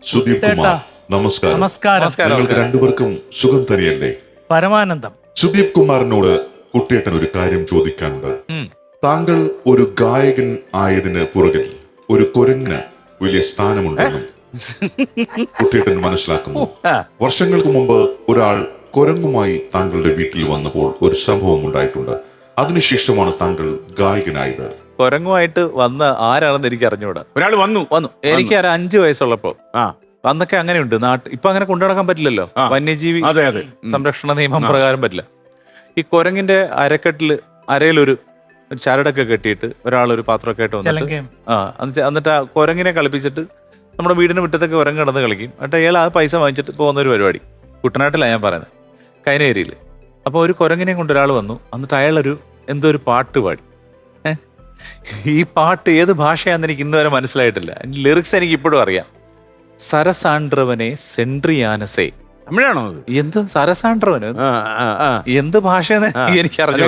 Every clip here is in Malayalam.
സുദീപ് കുമാർ. നമസ്കാരം. നമസ്കാരം. നിങ്ങൾക്ക് രണ്ടുപേർക്കും സുഖം തന്നെയല്ലേ? പരമാനന്ദം. സുദീപ് കുമാറിനോട് കുട്ടിയേട്ടൻ ഒരു കാര്യം ചോദിക്കാനുണ്ട്. താങ്കൾ ഒരു ഗായകൻ ആയതിന് പുറകിൽ ഒരു കുരങ്ങിന് വലിയ സ്ഥാനമുണ്ടെന്നും കുട്ടിയേട്ടൻ മനസ്സിലാക്കുന്നു. വർഷങ്ങൾക്ക് മുമ്പ് ഒരാൾ കുരങ്ങുമായി താങ്കളുടെ വീട്ടിൽ വന്നപ്പോൾ ഒരു സംഭവം ഉണ്ടായിട്ടുണ്ട്. അതിനുശേഷമാണ് താങ്കൾ ഗായകനായത്. കുരങ്ങുമായിട്ട് വന്ന ആരാണെന്ന് എനിക്ക് അറിഞ്ഞൂടാ. ഒരാൾ വന്നു എനിക്ക് ഒരു 5 വയസ്സുള്ളപ്പോ അന്നൊക്കെ അങ്ങനെയുണ്ട്. ഇപ്പൊ അങ്ങനെ കൊണ്ടുനടക്കാൻ പറ്റില്ലല്ലോ, വന്യജീവി സംരക്ഷണ നിയമം പ്രകാരം പറ്റില്ല. ഈ കുരങ്ങിന്റെ അരയിലൊരു ചരടൊക്കെ കെട്ടിയിട്ട് ഒരാളൊരു പാത്രമൊക്കെ ആയിട്ട് വന്നിട്ട് എന്നിട്ട് ആ കുരങ്ങിനെ കളിപ്പിച്ചിട്ട് നമ്മുടെ വീടിന് മുറ്റത്തൊക്കെ കുരങ്ങ് കിടന്ന് കളിക്കും. എന്നിട്ട് അയാൾ ആ പൈസ വാങ്ങിച്ചിട്ട് പോകുന്നൊരു പരിപാടി. കുട്ടനാട്ടിലാണ് ഞാൻ പറയുന്നത്, കൈനേരിയിൽ. അപ്പോൾ ഒരു കുരങ്ങിനെ കൊണ്ട് ഒരാൾ വന്നു. എന്നിട്ട് അയാളൊരു എന്തോ ഒരു പാട്ട് പാടി. ഈ പാട്ട് ഏത് ഭാഷയാണെന്ന് എനിക്ക് ഇന്ന് വരെ മനസ്സിലായിട്ടില്ല. ലിറിക്സ് എനിക്ക് ഇപ്പോഴും അറിയാം. സരസാണ്ട്രവനെ സെൻട്രിയാനസേ. തമിഴാണോ? എന്ത് സരസാണ്ട്രവന് എന്ത് ഭാഷയെന്ന് എനിക്ക് അറിഞ്ഞു.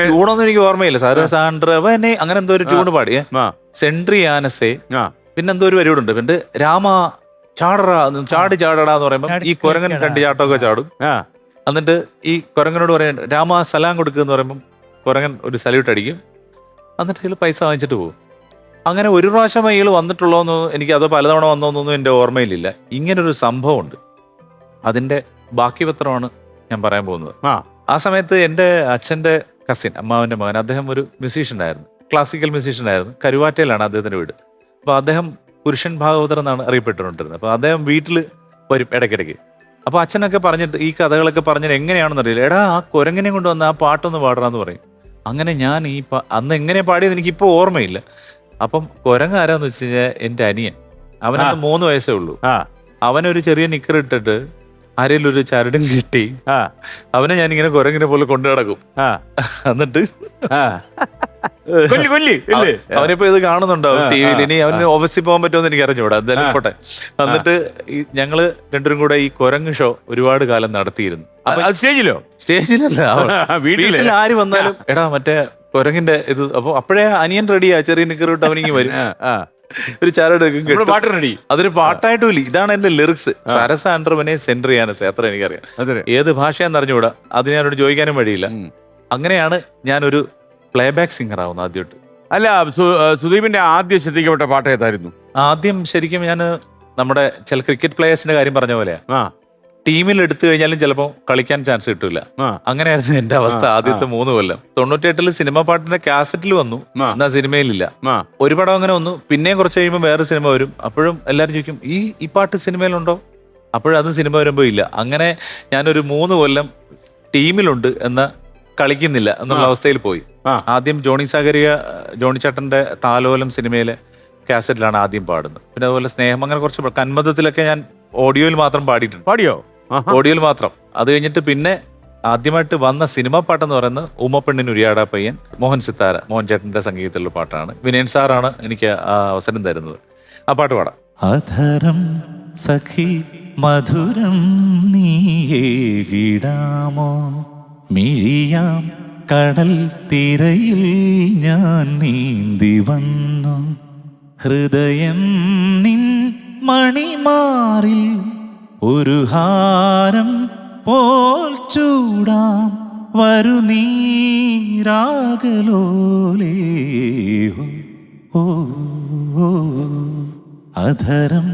ട്യൂണൊന്നും എനിക്ക് ഓർമ്മയില്ല. സരസാണ്ട്രവനെ അങ്ങനെ എന്തോ ഒരു ട്യൂണ് പാടിയേ. സെൻട്രിയാനസേ പിന്നെന്തോ ഒരു പരിപാടി ഉണ്ട്. പിന്നെ രാമ ചാടറാ ചാടടാ എന്ന് പറയുമ്പോ ഈ കുരങ്ങൻ 2 ചാട്ടമൊക്കെ ചാടും. എന്നിട്ട് ഈ കുരങ്ങനോട് പറയാൻ രാമ സലാം കൊടുക്കുക എന്ന് പറയുമ്പോൾ കുരങ്ങൻ ഒരു സല്യൂട്ട് അടിക്കും. എന്നിട്ട് അയാൾ പൈസ വാങ്ങിച്ചിട്ട് പോകും. അങ്ങനെ ഒരു പ്രാവശ്യം അയാൾ വന്നിട്ടുള്ളതെന്ന് എനിക്ക്, അതോ പലതവണ വന്നോന്നൊന്നും എൻ്റെ ഓർമ്മയിലില്ല. ഇങ്ങനൊരു സംഭവമുണ്ട്. അതിൻ്റെ ബാക്കി പത്രമാണ് ഞാൻ പറയാൻ പോകുന്നത്. ആ സമയത്ത് എൻ്റെ അച്ഛൻ്റെ കസിൻ, അമ്മാവൻ്റെ മകൻ, അദ്ദേഹം ഒരു മ്യൂസീഷ്യനായിരുന്നു, ക്ലാസിക്കൽ മ്യൂസീഷ്യനായിരുന്നു. കരുവാറ്റയിലാണ് അദ്ദേഹത്തിൻ്റെ വീട്. അപ്പോൾ അദ്ദേഹം പുരുഷൻ ഭാഗവതർ എന്നാണ് അറിയപ്പെട്ടുകൊണ്ടിരുന്നത്. അപ്പോൾ അദ്ദേഹം വീട്ടിൽ വരും ഇടയ്ക്കിടയ്ക്ക്. അപ്പോൾ അച്ഛനൊക്കെ പറഞ്ഞിട്ട് ഈ കഥകളൊക്കെ പറഞ്ഞിട്ട് എങ്ങനെയാണെന്ന് അറിയില്ല, എടാ ആ കുരങ്ങനെ കൊണ്ട് വന്ന് ആ പാട്ടൊന്ന് പാടണമെന്ന് പറയും. അങ്ങനെ ഞാൻ അന്ന് എങ്ങനെ പാടിയത് എനിക്കിപ്പോൾ ഓർമ്മയില്ല. അപ്പം കുരങ്ങ് ആരാന്ന് വെച്ച് കഴിഞ്ഞാൽ എൻ്റെ അനിയൻ. അവനന്ന് 3 വയസ്സേ ഉള്ളൂ. അവനൊരു ചെറിയ നിക്കർ ഇട്ടിട്ട് അരയിലൊരു ചരടും കിട്ടി അവനെ ഞാനിങ്ങനെ കുരങ്ങിനെ പോലെ കൊണ്ടു നടക്കും. എന്നിട്ട് അവനിപ്പോ ഇത് കാണുന്നുണ്ടാവും ടിവിയിൽ. ഇനി അവന് ഓഫീസിൽ പോകാൻ പറ്റുമെന്ന് എനിക്ക് അറിഞ്ഞൂടാ, എന്തായാലും പോട്ടെ. എന്നിട്ട് ഞങ്ങള് രണ്ടുപേരും കൂടെ ഈ കുരങ്ങ് ഷോ ഒരുപാട് കാലം നടത്തിയിരുന്നു. സ്റ്റേജിലല്ല, വീട്ടിൽ ആര് വന്നാലും എടാ മറ്റേ കുരങ്ങിന്റെ ഇത്. അപ്പൊ അപ്പോഴേ അനിയൻ റെഡിയാ, ചെറിയ നിക്കറിട്ട് അവനിങ്ങി വരും, ഒരു ചരടെടുക്കും, പാട്ട് റെഡി. അതൊരു പാട്ടായിട്ടും ഇല്ല. ഇതാണ് എന്റെ ലിറിക്സ്. സരസാണ്ട്രവനെ സെൻട്രിയാനസേ, അത്ര എനിക്കറിയാം. ഏത് ഭാഷയെന്ന് അറിഞ്ഞുകൂടാ, അത് ഞാനോട് ചോദിക്കാനും വഴിയില്ല. അങ്ങനെയാണ് ഞാനൊരു പ്ലേ ബാക്ക് സിംഗർ ആവുന്നത് ആദ്യമായിട്ട്. അല്ല, സുദീപിന്റെ ആദ്യം ശ്രദ്ധിക്കപ്പെട്ട പാട്ട് ഏതായിരുന്നു? ആദ്യം ശരിക്കും ഞാൻ നമ്മുടെ ചില ക്രിക്കറ്റ് പ്ലേയേഴ്സിന്റെ കാര്യം പറഞ്ഞ പോലെ ടീമിൽ എടുത്തു കഴിഞ്ഞാലും ചിലപ്പോൾ കളിക്കാൻ ചാൻസ് കിട്ടൂല. അങ്ങനെയായിരുന്നു എന്റെ അവസ്ഥ ആദ്യത്തെ 3 കൊല്ലം. 98 സിനിമ പാട്ടിന്റെ കാസറ്റിൽ വന്നു, എന്നാ സിനിമയിലില്ല. ഒരു പടം അങ്ങനെ വന്നു, പിന്നെയും കുറച്ച് കഴിയുമ്പോൾ വേറെ സിനിമ വരും. അപ്പോഴും എല്ലാവരും ചോദിക്കും ഈ പാട്ട് സിനിമയിലുണ്ടോ? അപ്പോഴും അതും സിനിമ വരുമ്പോൾ ഇല്ല. അങ്ങനെ ഞാനൊരു 3 കൊല്ലം ടീമിലുണ്ട് എന്ന കളിക്കുന്നില്ല എന്നുള്ള അവസ്ഥയിൽ പോയി. ആദ്യം ജോണി ചേട്ടന്റെ താലോലം സിനിമയിലെ കാസറ്റിലാണ് ആദ്യം പാടുന്നത്. പിന്നെ അതുപോലെ സ്നേഹം, അങ്ങനെ കുറച്ച് കന്മദത്തിലൊക്കെ ഞാൻ ഓഡിയോയിൽ മാത്രം പാടിയിട്ടുണ്ട്. ഓഡിയോയിൽ മാത്രം. അത് കഴിഞ്ഞിട്ട് പിന്നെ ആദ്യമായിട്ട് വന്ന സിനിമ പാട്ടെന്ന് പറയുന്നത് ഉമ്മപ്പെണ്ണിന് ഉരിയാടാ പയ്യൻ, മോഹൻ ചേട്ടന്റെ സംഗീതത്തിലുള്ള പാട്ടാണ്. വിനയൻ സാറാണ് എനിക്ക് ആ അവസരം തരുന്നത്. ആ പാട്ട് പാടാം. അധരം സഖി മധുരം നീടാമോ, മിഴിയാം കടൽ തിരയിൽ ഞാൻ നീന്തി വന്നു, ഹൃദയം നിൻ മണിമാറിൽ ഒരു ഹാരം പോൽ ചൂടാം, വരു നീരാഗലോലേ. ഓ അധരം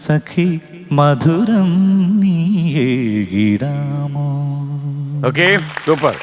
സഖി മധുരം നീടാമോ. Okay, super.